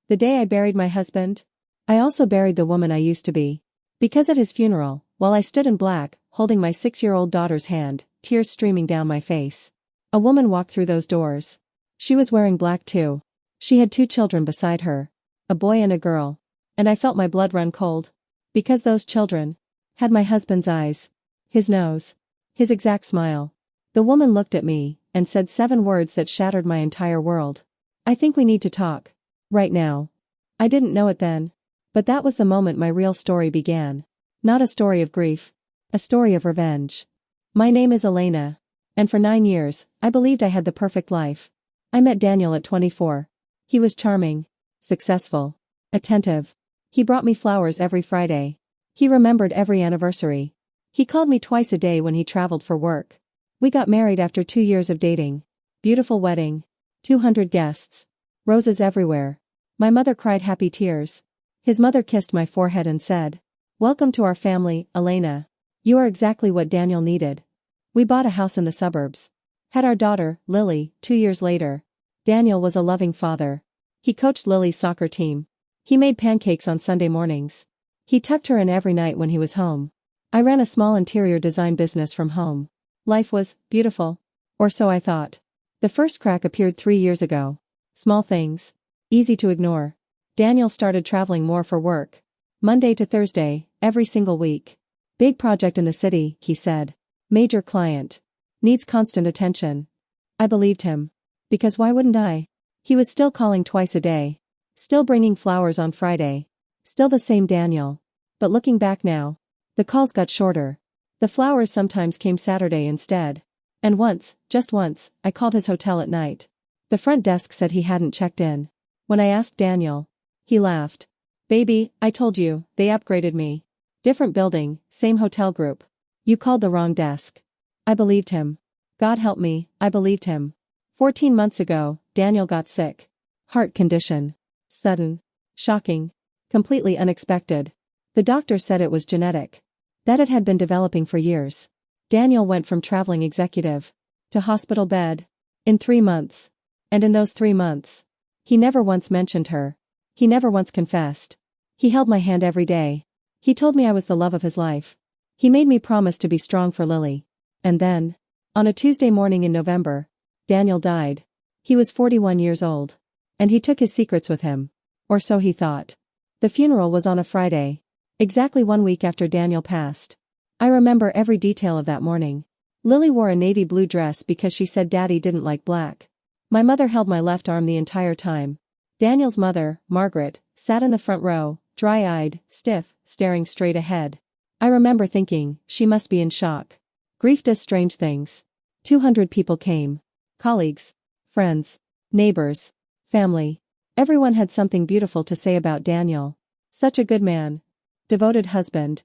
The day I buried my husband, I also buried the woman I used to be. Because at his funeral, while I stood in black, holding my 6-year-old daughter's hand, tears streaming down my face, a woman walked through those doors. She was wearing black too. She had 2 children beside her, a boy and a girl, and I felt my blood run cold. Because those children had my husband's eyes, his nose, his exact smile. The woman looked at me and said 7 words that shattered my entire world. I think we need to talk. Right now. I didn't know it then. But that was the moment my real story began. Not a story of grief. A story of revenge. My name is Elena. And for 9 years, I believed I had the perfect life. I met Daniel at 24. He was charming, successful, attentive. He brought me flowers every Friday. He remembered every anniversary. He called me twice a day when he traveled for work. We got married after 2 years of dating. Beautiful wedding. 200 guests. Roses everywhere. My mother cried happy tears. His mother kissed my forehead and said, "Welcome to our family, Elena. You are exactly what Daniel needed." We bought a house in the suburbs. Had our daughter, Lily, 2 years later. Daniel was a loving father. He coached Lily's soccer team. He made pancakes on Sunday mornings. He tucked her in every night when he was home. I ran a small interior design business from home. Life was beautiful. Or so I thought. The first crack appeared 3 years ago. Small things. Easy to ignore. Daniel started traveling more for work. Monday to Thursday, every single week. Big project in the city, he said. Major client. Needs constant attention. I believed him. Because why wouldn't I? He was still calling twice a day. Still bringing flowers on Friday. Still the same Daniel. But looking back now, the calls got shorter. The flowers sometimes came Saturday instead. And once, just once, I called his hotel at night. The front desk said he hadn't checked in. When I asked Daniel, he laughed. "Baby, I told you, they upgraded me. Different building, same hotel group. You called the wrong desk." I believed him. God help me, I believed him. 14 months ago, Daniel got sick. Heart condition. Sudden. Shocking. Completely unexpected. The doctor said it was genetic. That it had been developing for years. Daniel went from traveling executive to hospital bed in 3 months. And in those 3 months, he never once mentioned her. He never once confessed. He held my hand every day. He told me I was the love of his life. He made me promise to be strong for Lily. And then, on a Tuesday morning in November, Daniel died. He was 41 years old. And he took his secrets with him. Or so he thought. The funeral was on a Friday. Exactly 1 week after Daniel passed. I remember every detail of that morning. Lily wore a navy blue dress because she said Daddy didn't like black. My mother held my left arm the entire time. Daniel's mother, Margaret, sat in the front row, dry-eyed, stiff, staring straight ahead. I remember thinking, she must be in shock. Grief does strange things. 200 people came. Colleagues, friends, neighbors, family. Everyone had something beautiful to say about Daniel. Such a good man. Devoted husband.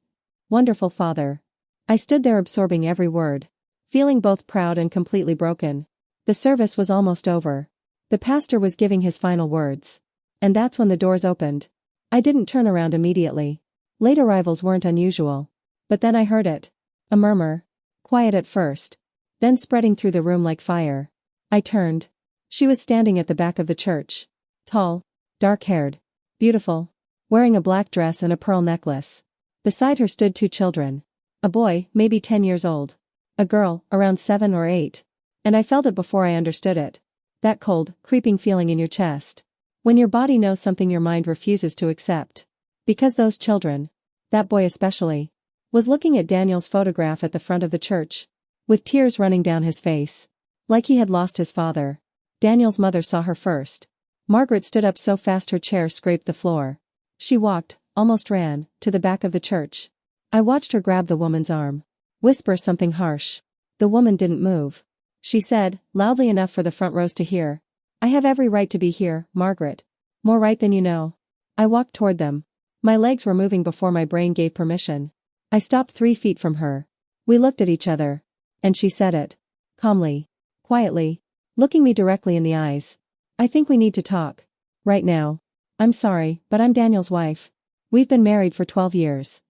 Wonderful father. I stood there absorbing every word, feeling both proud and completely broken. The service was almost over. The pastor was giving his final words. And that's when the doors opened. I didn't turn around immediately. Late arrivals weren't unusual. But then I heard it. A murmur. Quiet at first. Then spreading through the room like fire. I turned. She was standing at the back of the church. Tall. Dark-haired. Beautiful. Wearing a black dress and a pearl necklace. Beside her stood 2 children. A boy, maybe 10 years old. A girl, around 7 or 8. And I felt it before I understood it. That cold, creeping feeling in your chest. When your body knows something your mind refuses to accept. Because those children, that boy especially, was looking at Daniel's photograph at the front of the church, with tears running down his face. Like he had lost his father. Daniel's mother saw her first. Margaret stood up so fast her chair scraped the floor. She walked, almost ran, to the back of the church. I watched her grab the woman's arm. Whisper something harsh. The woman didn't move. She said, loudly enough for the front rows to hear, "I have every right to be here, Margaret. More right than you know." I walked toward them. My legs were moving before my brain gave permission. I stopped 3 feet from her. We looked at each other. And she said it. Calmly. Quietly. Looking me directly in the eyes. "I think we need to talk. Right now. I'm sorry, but I'm Daniel's wife. We've been married for 12 years.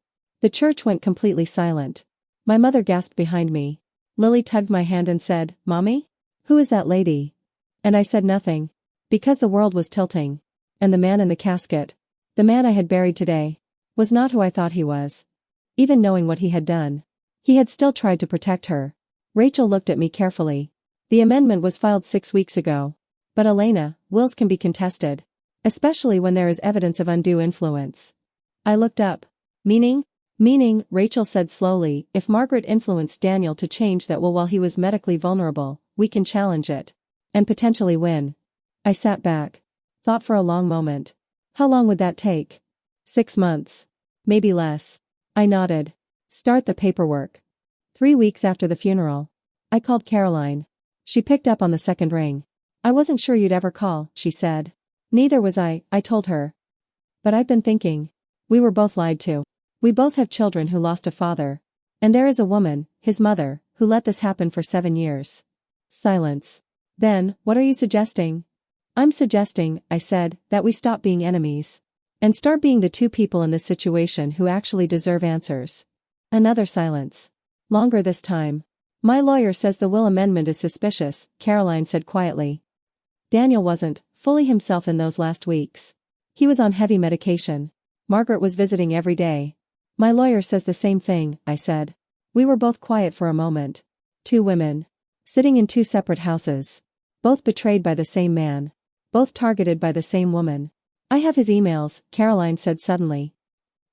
The church went completely silent. My mother gasped behind me. Lily tugged my hand and said, "Mommy? Who is that lady?" And I said nothing. Because the world was tilting. And the man in the casket, the man I had buried today, was not who I thought he was. Even knowing what he had done, he had still tried to protect her. Rachel looked at me carefully. The amendment was filed 6 weeks ago. But Elena, wills can be contested. Especially when there is evidence of undue influence. I looked up. Meaning? Meaning, Rachel said slowly, if Margaret influenced Daniel to change that will while he was medically vulnerable, we can challenge it. And potentially win. I sat back. Thought for a long moment. How long would that take? 6 months. Maybe less. I nodded. Start the paperwork. 3 weeks after the funeral. I called Caroline. She picked up on the second ring. I wasn't sure you'd ever call, she said. Neither was I told her. But I've been thinking. We were both lied to. We both have children who lost a father. And there is a woman, his mother, who let this happen for 7 years. Silence. Then, what are you suggesting? I'm suggesting, I said, that we stop being enemies. And start being the two people in this situation who actually deserve answers. Another silence. Longer this time. My lawyer says the will amendment is suspicious, Caroline said quietly. Daniel wasn't fully himself in those last weeks. He was on heavy medication. Margaret was visiting every day. My lawyer says the same thing, I said. We were both quiet for a moment. 2 women. Sitting in 2 separate houses. Both betrayed by the same man. Both targeted by the same woman. I have his emails, Caroline said suddenly.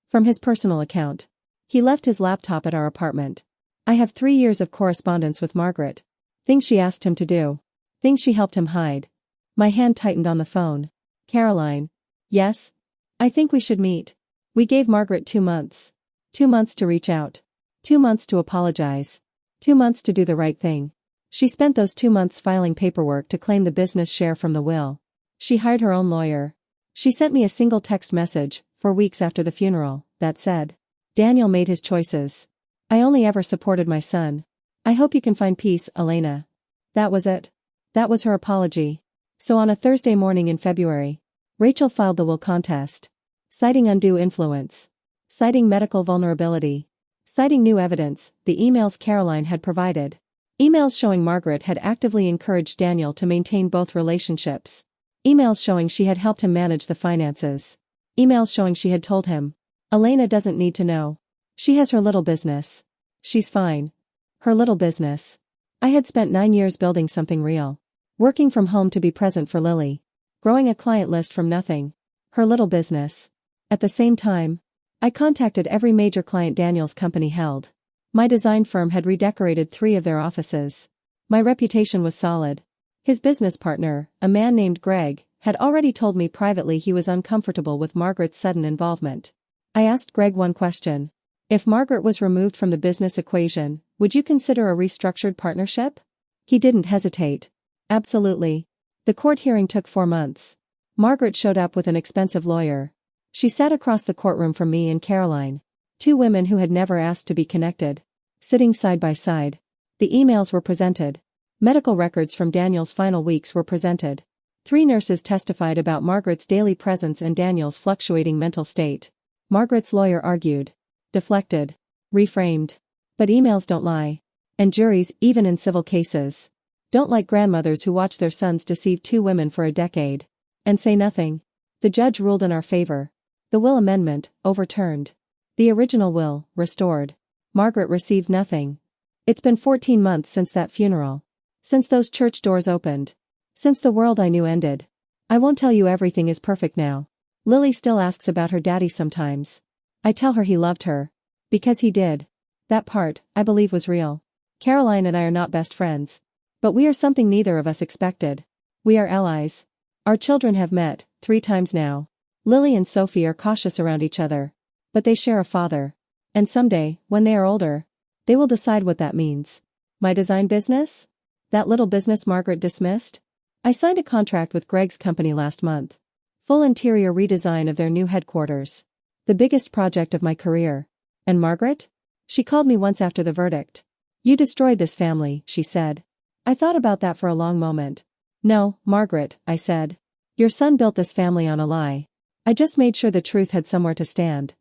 From his personal account. He left his laptop at our apartment. I have 3 years of correspondence with Margaret. Things she asked him to do. Things she helped him hide. My hand tightened on the phone. Caroline. Yes? I think we should meet. We gave Margaret 2 months. 2 months to reach out. 2 months to apologize. 2 months to do the right thing. She spent those 2 months filing paperwork to claim the business share from the will. She hired her own lawyer. She sent me a single text message, 4 weeks after the funeral, that said, Daniel made his choices. I only ever supported my son. I hope you can find peace, Elena. That was it. That was her apology. So on a Thursday morning in February, Rachel filed the will contest. Citing undue influence. Citing medical vulnerability. Citing new evidence, the emails Caroline had provided. Emails showing Margaret had actively encouraged Daniel to maintain both relationships. Emails showing she had helped him manage the finances. Emails showing she had told him. Elena doesn't need to know. She has her little business. She's fine. Her little business. I had spent 9 years building something real. Working from home to be present for Lily. Growing a client list from nothing. Her little business. At the same time, I contacted every major client Daniel's company held. My design firm had redecorated 3 of their offices. My reputation was solid. His business partner, a man named Greg, had already told me privately he was uncomfortable with Margaret's sudden involvement. I asked Greg one question. If Margaret was removed from the business equation, would you consider a restructured partnership? He didn't hesitate. Absolutely. The court hearing took 4 months. Margaret showed up with an expensive lawyer. She sat across the courtroom from me and Caroline. 2 women who had never asked to be connected. Sitting side by side. The emails were presented. Medical records from Daniel's final weeks were presented. 3 nurses testified about Margaret's daily presence and Daniel's fluctuating mental state. Margaret's lawyer argued. Deflected. Reframed. But emails don't lie. And juries, even in civil cases, don't like grandmothers who watch their sons deceive 2 women for a decade. And say nothing. The judge ruled in our favor. The will amendment, overturned. The original will, restored. Margaret received nothing. It's been 14 months since that funeral. Since those church doors opened. Since the world I knew ended. I won't tell you everything is perfect now. Lily still asks about her daddy sometimes. I tell her he loved her. Because he did. That part, I believe, was real. Caroline and I are not best friends. But we are something neither of us expected. We are allies. Our children have met 3 times now. Lily and Sophie are cautious around each other. But they share a father. And someday, when they are older, they will decide what that means. My design business? That little business Margaret dismissed? I signed a contract with Greg's company last month. Full interior redesign of their new headquarters. The biggest project of my career. And Margaret? She called me once after the verdict. You destroyed this family, she said. I thought about that for a long moment. No, Margaret, I said. Your son built this family on a lie. I just made sure the truth had somewhere to stand.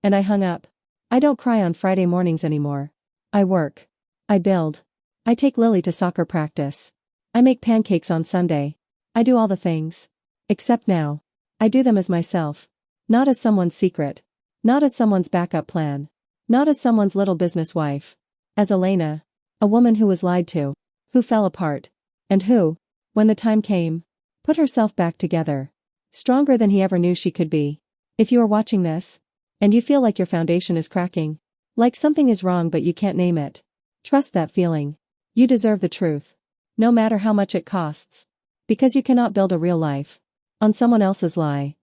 And I hung up. I don't cry on Friday mornings anymore. I work. I build. I take Lily to soccer practice. I make pancakes on Sunday. I do all the things. Except now. I do them as myself. Not as someone's secret. Not as someone's backup plan. Not as someone's little business wife. As Elena. A woman who was lied to. Who fell apart. And who, when the time came, put herself back together. Stronger than he ever knew she could be. If you are watching this, and you feel like your foundation is cracking, like something is wrong but you can't name it, trust that feeling. You deserve the truth. No matter how much it costs. Because you cannot build a real life on someone else's lie.